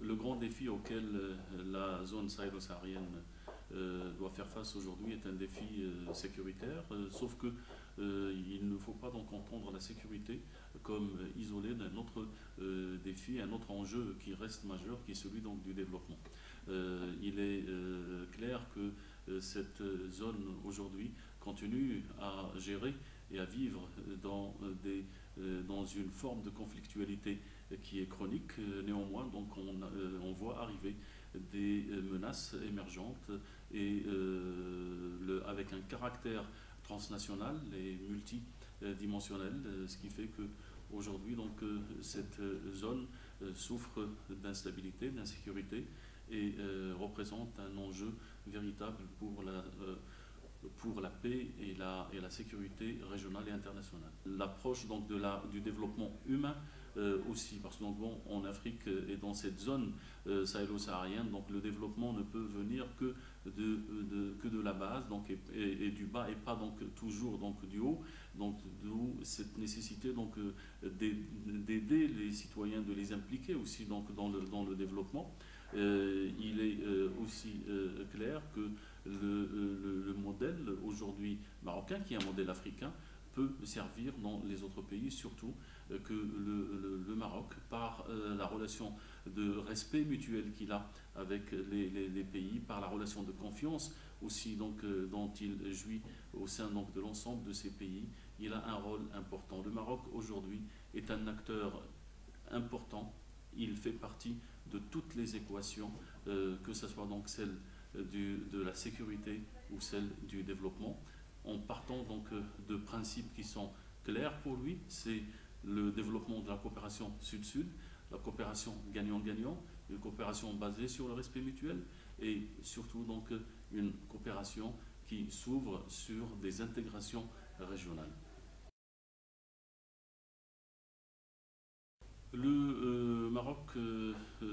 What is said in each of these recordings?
Le grand défi auquel la zone sahélo-saharienne doit faire face aujourd'hui est un défi sécuritaire, sauf que il ne faut pas donc entendre la sécurité comme isolée d'un autre défi, un autre enjeu qui reste majeur, qui est celui donc du développement. Il est clair que cette zone aujourd'hui continue à gérer et à vivre dans une forme de conflictualité qui est chronique. Néanmoins, donc on voit arriver des menaces émergentes et avec un caractère transnational et multidimensionnel, ce qui fait que aujourd'hui donc cette zone souffre d'instabilité, d'insécurité et représente un enjeu véritable pour la paix et la sécurité régionale et internationale. L'approche donc du développement humain aussi, parce que donc, bon, en Afrique et dans cette zone sahélo-saharienne, donc le développement ne peut venir que de la base donc, et du bas et pas donc, toujours donc, du haut. Donc d'où cette nécessité donc, d'aider les citoyens, de les impliquer aussi donc, dans le développement. Il est aussi clair que le modèle aujourd'hui marocain, qui est un modèle africain, peut servir dans les autres pays, surtout que le Maroc, par la relation de respect mutuel qu'il a avec les pays, par la relation de confiance aussi donc, dont il jouit au sein donc, de l'ensemble de ces pays, il a un rôle important. Le Maroc aujourd'hui est un acteur important, il fait partie de toutes les équations, que ce soit donc celle de la sécurité ou celle du développement, en partant donc de principes qui sont clairs pour lui. C'est le développement de la coopération sud-sud, la coopération gagnant-gagnant, une coopération basée sur le respect mutuel et surtout donc une coopération qui s'ouvre sur des intégrations régionales. Le Maroc,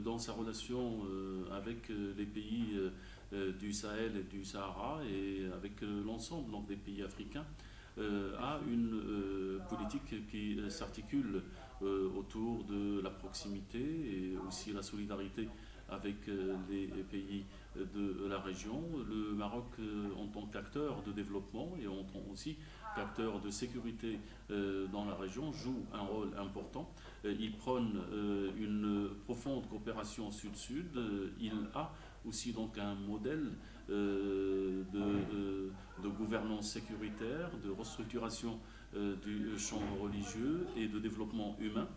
dans sa relation avec les pays du Sahel et du Sahara et avec l'ensemble donc, des pays africains, a une politique qui s'articule autour de la proximité et aussi la solidarité avec les pays de la région. Le Maroc, en tant qu'acteur de développement et en tant aussi qu'acteur de sécurité dans la région, joue un rôle important. Il prône une profonde coopération sud-sud. Il a aussi donc un modèle de gouvernance sécuritaire, de restructuration du champ religieux et de développement humain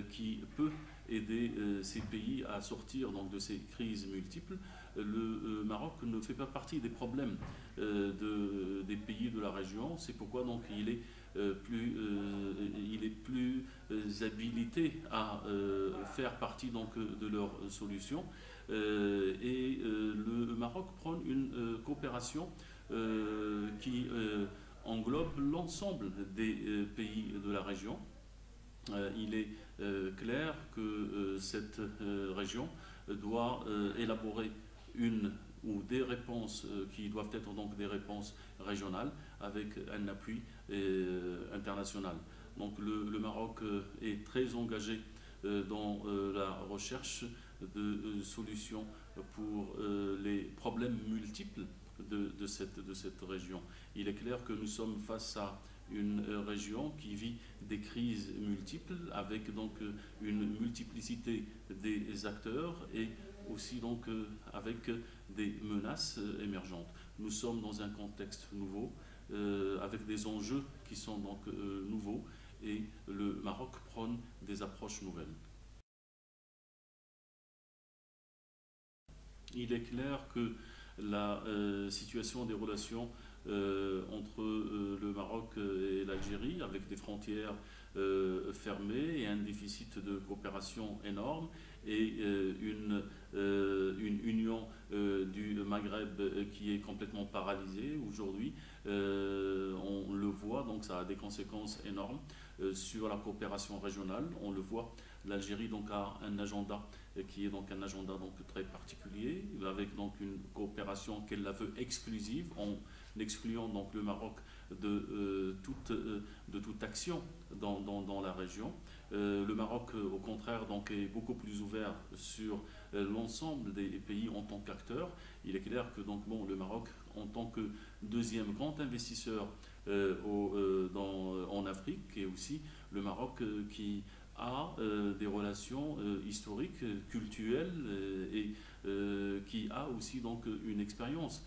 qui peut aider ces pays à sortir donc, de ces crises multiples. Le Maroc ne fait pas partie des problèmes des pays de la région, c'est pourquoi donc, il est plus habilité à faire partie donc, de leurs solutions. Le Maroc prône une coopération qui englobe l'ensemble des pays de la région. Il est clair que cette région doit élaborer une ou des réponses qui doivent être donc des réponses régionales avec un appui international. Donc le Maroc est très engagé dans la recherche de solutions pour les problèmes multiples de cette région. Il est clair que nous sommes face à une région qui vit des crises multiples avec donc une multiplicité des acteurs et aussi donc avec des menaces émergentes. Nous sommes dans un contexte nouveau avec des enjeux qui sont donc nouveaux et le Maroc prône des approches nouvelles. Il est clair que la situation des relations entre le Maroc et l'Algérie, avec des frontières fermées et un déficit de coopération énorme, et une union du Maghreb qui est complètement paralysée aujourd'hui. On le voit, donc ça a des conséquences énormes sur la coopération régionale. On le voit, l'Algérie donc a un agenda qui est donc un agenda donc très particulier, avec donc une coopération qu'elle la veut exclusive. On n'excluant donc le Maroc de toute action dans la région. Le Maroc, au contraire, donc, est beaucoup plus ouvert sur l'ensemble des pays en tant qu'acteur. Il est clair que donc, bon, le Maroc, en tant que deuxième grand investisseur en Afrique, et aussi le Maroc qui a des relations historiques, culturelles et qui a aussi donc une expérience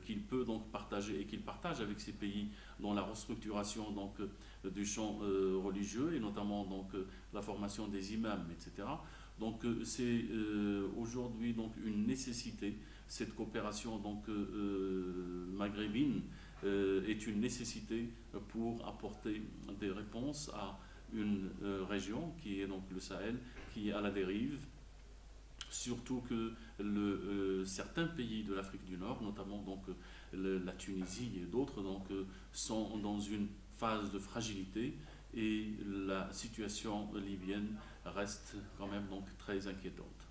qu'il peut donc partager et qu'il partage avec ces pays dans la restructuration donc du champ religieux et notamment donc la formation des imams, etc. Donc c'est aujourd'hui donc une nécessité. Cette coopération donc maghrébine est une nécessité pour apporter des réponses à une région qui est donc le Sahel, qui est à la dérive, surtout que certains pays de l'Afrique du Nord, notamment donc la Tunisie et d'autres, donc sont dans une phase de fragilité et la situation libyenne reste quand même donc très inquiétante.